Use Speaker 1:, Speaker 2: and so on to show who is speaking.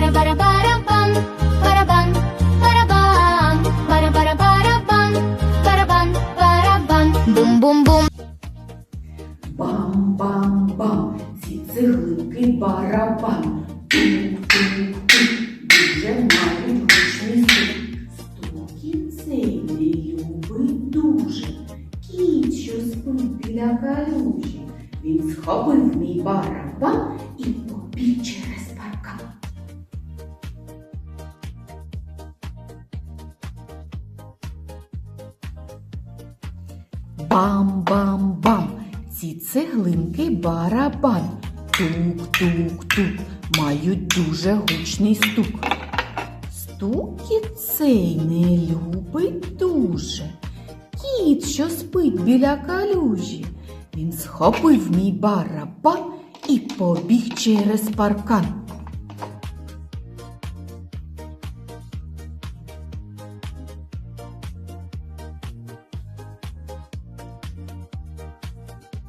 Speaker 1: Бара-бара-барабан, барабан, барабан, бара-бара-барабан, барабан, барабан, бум-бум-бум.
Speaker 2: Бам-бам-бам, ці цеглинки барабан. Тук-тук-тук, дуже мають гучний звук. Стукіт цей не любить дуже. Кіт, що спить біля калюжі. Він схопив мій барабан і побіг через паркан. Бам-бам-бам, ці цеглинки барабан. Тук-тук-тук, мають дуже гучний стук. Стукіт цей не любить дуже. Кіт, що спить біля калюжі. Він схопив мій барабан і побіг через паркан.